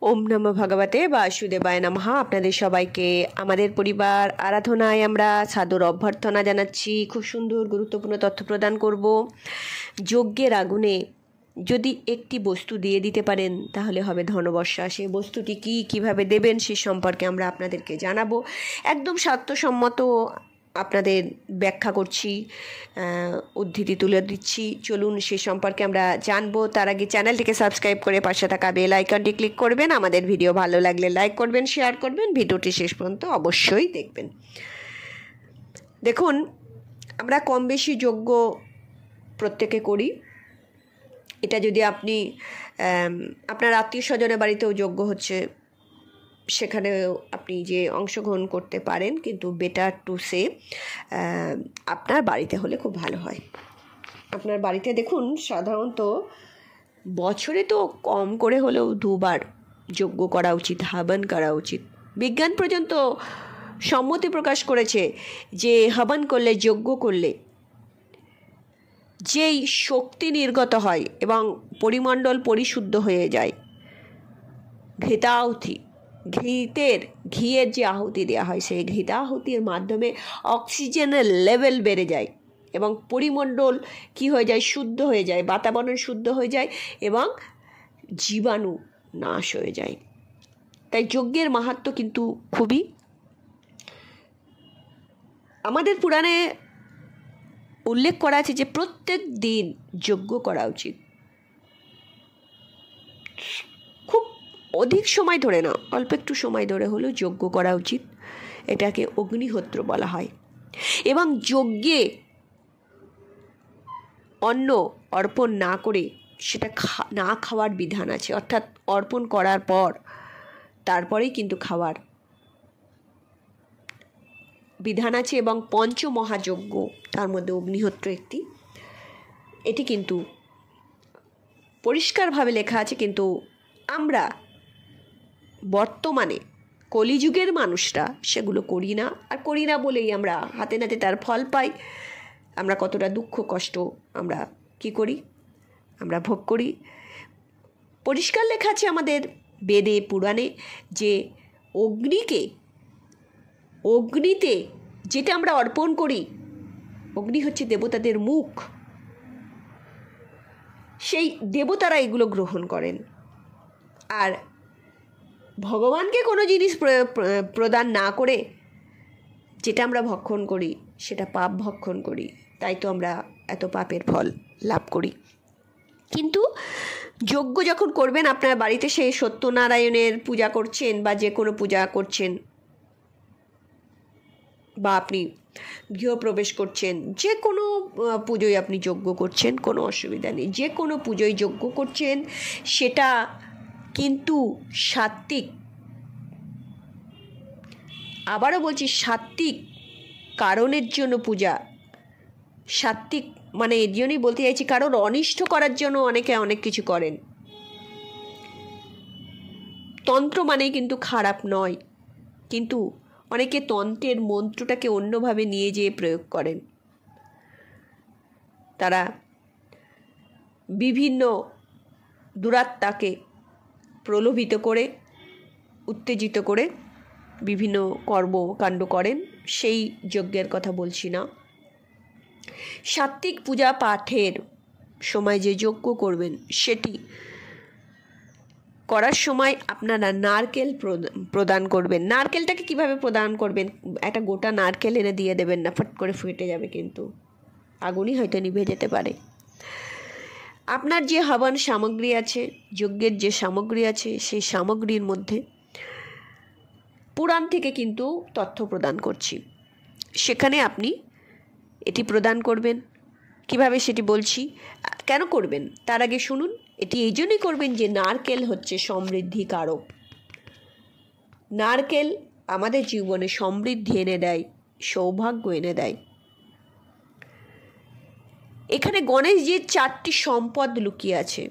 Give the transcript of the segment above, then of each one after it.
ওম নমঃ ভগবতে বাসুদেবায় নমঃ। আপনাদের সবাইকে আমাদের পরিবার আরাধনায় আমরা সাদর অভ্যর্থনা জানাচ্ছি। খুব সুন্দর গুরুত্বপূর্ণ তথ্য প্রদান করব। যজ্ঞের আগুনে যদি একটি বস্তু দিয়ে দিতে পারেন তাহলে হবে ধনবর্ষা। সেই বস্তুটি কিভাবে দেবেন সে সম্পর্কে আমরা আপনাদেরকে জানাবো। একদম স্বার্থসম্মত আপনাদের ব্যাখ্যা করছি, উদ্ধৃতি তুলে দিচ্ছি। চলুন সে সম্পর্কে আমরা জানবো। তার আগে চ্যানেলটিকে সাবস্ক্রাইব করে পাশে থাকা বেল আইকনটি ক্লিক করবেন। আমাদের ভিডিও ভালো লাগলে লাইক করবেন, শেয়ার করবেন, ভিডিওটি শেষ পর্যন্ত অবশ্যই দেখবেন। দেখুন, আমরা কম বেশি যজ্ঞ প্রত্যেকে করি। এটা যদি আপনি আপনার আত্মীয় স্বজনের বাড়িতেও যজ্ঞ হচ্ছে, সেখানেও আপনি যে অংশগ্রহণ করতে পারেন, কিন্তু বেটার টু সে আপনার বাড়িতে হলে খুব ভালো হয়। আপনার বাড়িতে দেখুন, সাধারণত বছরে তো কম করে হলেও 2 বার যজ্ঞ করা উচিত, হবন করা উচিত। বিজ্ঞান পর্যন্ত সম্মতি প্রকাশ করেছে যে হবন করলে, যজ্ঞ করলে যেই শক্তি নির্গত হয় এবং পরিমণ্ডল পরিশুদ্ধ হয়ে যায়, ঘৃতাহুতি, ঘিয়ের যে আহুতি দেওয়া হয়, সেই ঘৃতাহুতির মাধ্যমে অক্সিজেনের লেভেল বেড়ে যায় এবং পরিমণ্ডল কি হয়ে যায়, শুদ্ধ হয়ে যায়, বাতাবরণ শুদ্ধ হয়ে যায় এবং জীবাণু নাশ হয়ে যায়। তাই যজ্ঞের মাহাত্ম্য কিন্তু খুবই, আমাদের পুরাণে উল্লেখ করা আছে যে প্রত্যেক দিন যজ্ঞ করা উচিত। খুব অধিক সময় ধরে না, অল্প একটু সময় ধরে হলেও যজ্ঞ করা উচিত। এটাকে অগ্নিহোত্র বলা হয়। এবং যজ্ঞে অন্ন অর্পণ না করে সেটা না খাওয়ার বিধান আছে, অর্থাৎ অর্পণ করার পর তারপরেই কিন্তু খাওয়ার বিধান আছে। এবং পঞ্চমহাযজ্ঞ, তার মধ্যে অগ্নিহোত্র একটি। এটি কিন্তু পরিষ্কারভাবে লেখা আছে, কিন্তু আমরা বর্তমানে কলিযুগের মানুষরা সেগুলো করি না। আর করি না বলেই আমরা হাতে নাতে তার ফল পাই। আমরা কতটা দুঃখ কষ্ট আমরা কি করি, আমরা ভোগ করি। পরিষ্কার লেখা আছে আমাদের বেদে পুরাণে যে অগ্নিতে যেটা আমরা অর্পণ করি, অগ্নি হচ্ছে দেবতাদের মুখ, সেই দেবতারা এগুলো গ্রহণ করেন। আর ভগবানকে কোনো জিনিস প্রদান না করে যেটা আমরা ভক্ষণ করি সেটা পাপ ভক্ষণ করি। তাই তো আমরা এত পাপের ফল লাভ করি। কিন্তু যজ্ঞ যখন করবেন আপনার বাড়িতে, সেই সত্যনারায়ণের পূজা করছেন বা যে কোনো পূজা করছেন, বা আপনি গৃহপ্রবেশ করছেন, যে কোনো পুজোয় আপনি যজ্ঞ করছেন, কোনো অসুবিধা নেই। যে কোনো পুজোয় যজ্ঞ করছেন সেটা কিন্তু সাত্ত্বিক, আবারও বলছি সাত্ত্বিক কারণের জন্য পূজা। সাত্ত্বিক মানে এর জন্যই বলতে চাইছি, কারণ অনিষ্ট করার জন্য অনেকে অনেক কিছু করেন। তন্ত্র মানেই কিন্তু খারাপ নয়, কিন্তু অনেকে তন্ত্রের মন্ত্রটাকে অন্যভাবে নিয়ে যেয়ে প্রয়োগ করেন। তারা বিভিন্ন দুরাত্মাকে প্রলোভিত করে, উত্তেজিত করে বিভিন্ন কর্মকাণ্ড করেন। সেই যজ্ঞের কথা বলছি না। সাত্ত্বিক পূজা পাঠের সময় যে যজ্ঞ করবেন, সেটি করার সময় আপনারা নারকেল প্রদান করবেন। নারকেলটাকে কিভাবে প্রদান করবেন? একটা গোটা নারকেল এনে দিয়ে দেবেন না, ফট করে ফেটে যাবে, কিন্তু আগুনই হয়তো নিভে যেতে পারে। আপনার যে হবন সামগ্রী আছে, যজ্ঞের যে সামগ্রী আছে, সেই সামগ্রীর মধ্যে পুরাণ থেকে কিন্তু তথ্য প্রদান করছি, সেখানে আপনি এটি প্রদান করবেন। কিভাবে সেটি বলছি, কেন করবেন তার আগে শুনুন। এটি এই জন্যই করবেন যে নারকেল হচ্ছে সমৃদ্ধি কারক। নারকেল আমাদের জীবনে সমৃদ্ধি এনে দেয়, সৌভাগ্য এনে দেয়। এখানে গণেশজির 4টি সম্পদ লুকিয়ে আছে।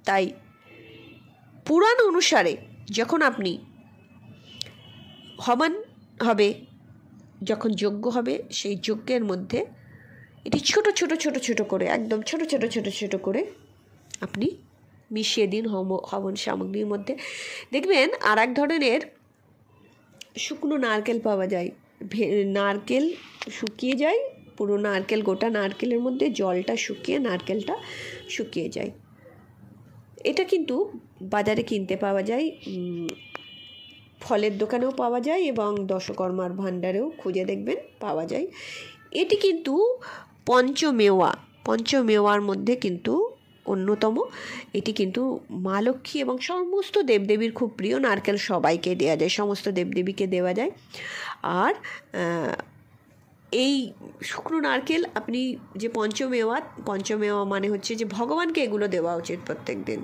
তাই পুরাণ অনুসারে যখন আপনি হবন হবে, যখন যজ্ঞ হবে, সেই যজ্ঞের মধ্যে এটি ছোট ছোট ছোট ছোট করে, একদম ছোট ছোট ছোট ছোট করে আপনি মিশিয়ে দিন হবন সামগ্রীর মধ্যে। দেখবেন আর এক ধরনের শুকনো নারকেল পাওয়া যায়, নারকেল শুকিয়ে যায়, পুরো নারকেল, গোটা নারকেলের মধ্যে জলটা শুকিয়ে নারকেলটা শুকিয়ে যায়। এটা কিন্তু বাজারে কিনতে পাওয়া যায়, ফলের দোকানেও পাওয়া যায় এবং দশকর্মার ভাণ্ডারেও খুঁজে দেখবেন পাওয়া যায়। এটি কিন্তু পঞ্চমেওয়ার মধ্যে কিন্তু অন্যতম। এটি কিন্তু মা লক্ষ্মী এবং সমস্ত দেবদেবীর খুব প্রিয়। নারকেল সবাইকে দেওয়া যায়, সমস্ত দেবদেবীকে দেওয়া যায়। আর এই শুকনো নারকেল আপনি যে পঞ্চমেওয়া মানে হচ্ছে যে ভগবানকে এগুলো দেওয়া উচিত প্রত্যেক দিন।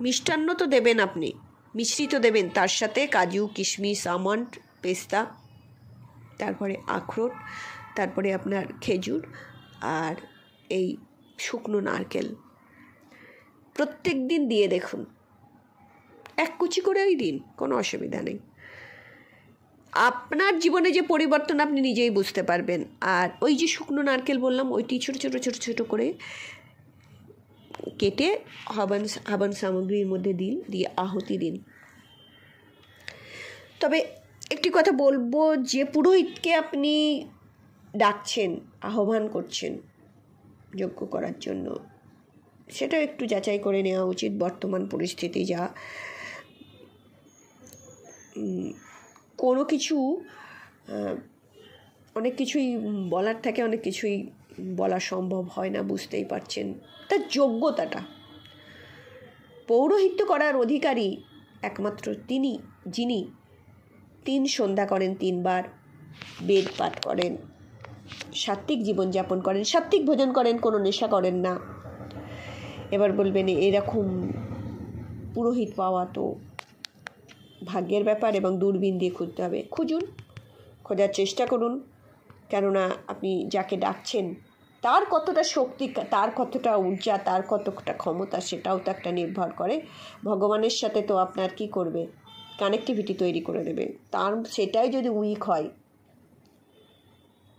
মিষ্টান্ন তো দেবেন, আপনি মিশ্রি তো দেবেন, তার সাথে কাজু, কিশমিশ, আমন্ড, পেস্তা, তারপরে আখরোট, তারপরে আপনার খেজুর আর এই শুকনো নারকেল প্রত্যেক দিন দিয়ে দেখুন। এক কুচি করেই দিন, কোনো অসুবিধা নেই। আপনার জীবনে যে পরিবর্তন আপনি নিজেই বুঝতে পারবেন। আর ওই যে শুকনো নারকেল বললাম, ওইটি ছোটো ছোটো ছোটো ছোটো করে কেটে হবন সামগ্রীর মধ্যে দিয়ে আহুতি দিন। তবে একটি কথা বলবো, যে পুরোহিতকে আপনি ডাকছেন, আহ্বান করছেন যজ্ঞ করার জন্য, সেটা একটু যাচাই করে নেওয়া উচিত। বর্তমান পরিস্থিতি যা, কোনো কিছু অনেক কিছুই বলার থাকে, অনেক কিছুই বলা সম্ভব হয় না, বুঝতেই পারছেন। তার যোগ্যতাটা, পৌরোহিত্য করার অধিকারী একমাত্র তিনি, যিনি 3 সন্ধ্যা করেন, 3 বার বেদ পাঠ করেন, সাত্ত্বিক জীবনযাপন করেন, সাত্ত্বিক ভোজন করেন, কোনো নেশা করেন না। এবার বলবেন এরকম পুরোহিত পাওয়া তো ভাগ্যের ব্যাপার এবং দূরবীন দিয়ে খুঁজতে হবে। খোঁজার চেষ্টা করুন, কেননা আপনি যাকে ডাকছেন তার কতটা শক্তি, তার কতটা ঊর্জা, তার কতটা ক্ষমতা, সেটাও তো একটা নির্ভর করে। ভগবানের সাথে তো আপনার কি করবে, কানেক্টিভিটি তৈরি করে দেবে। তার সেটাই যদি উইক হয়,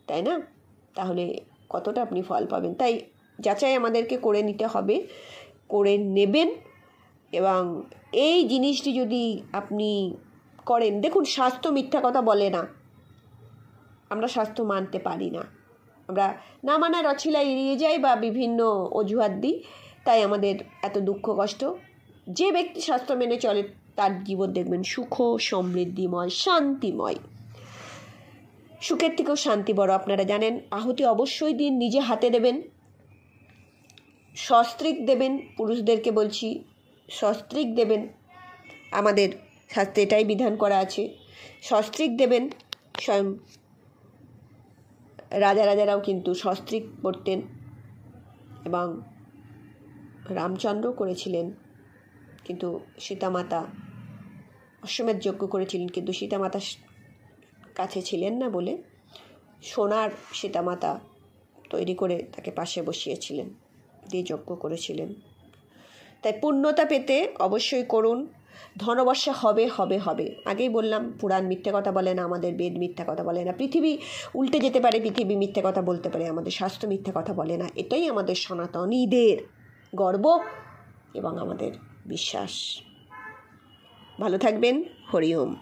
তাই না, তাহলে কতটা আপনি ফল পাবেন। তাই যাচাই আমাদেরকে করে নিতে হবে, করে নেবেন। এবং এই জিনিসটি যদি আপনি করেন, দেখুন স্বাস্থ্য মিথ্যা কথা বলে না, আমরা স্বাস্থ্য মানতে পারি না, আমরা না মানার অছিলা এড়িয়ে যাই বা বিভিন্ন অজুহাত দিই, তাই আমাদের এত দুঃখ কষ্ট। যে ব্যক্তি স্বাস্থ্য মেনে চলে তার জীবন দেখবেন সুখ সমৃদ্ধিময়, শান্তিময়। সুখের থেকেও শান্তি বড়, আপনারা জানেন। আহুতি অবশ্যই দিন, নিজে হাতে দেবেন, সস্ত্রীক দেবেন, পুরুষদেরকে বলছি সস্ত্রীক দেবেন, আমাদের শাস্ত্রে এটাই বিধান করা আছে, সস্ত্রীক দেবেন। স্বয়ং রাজারাও কিন্তু সস্ত্রীক পরতেন এবং রামচন্দ্র করেছিলেন, কিন্তু সীতামাতা অশ্বমেধ যজ্ঞ করেছিলেন, কিন্তু সীতামাতা কাছে ছিলেন না বলে সোনার সীতামাতা তৈরি করে তাকে পাশে বসিয়েছিলেন, দিয়ে যজ্ঞ করেছিলেন। তাই পূর্ণতা পেতে অবশ্যই করুন। ধনবর্ষা হবে হবে হবে, আগেই বললাম, পুরাণ মিথ্যে কথা বলে না, আমাদের বেদ মিথ্যা কথা বলে না, পৃথিবী উল্টে যেতে পারে, পৃথিবী মিথ্যে কথা বলতে পারে, আমাদের শাস্ত্র মিথ্যে কথা বলে না। এটাই আমাদের সনাতনীদের গর্ব এবং আমাদের বিশ্বাস। ভালো থাকবেন। হরি ওম।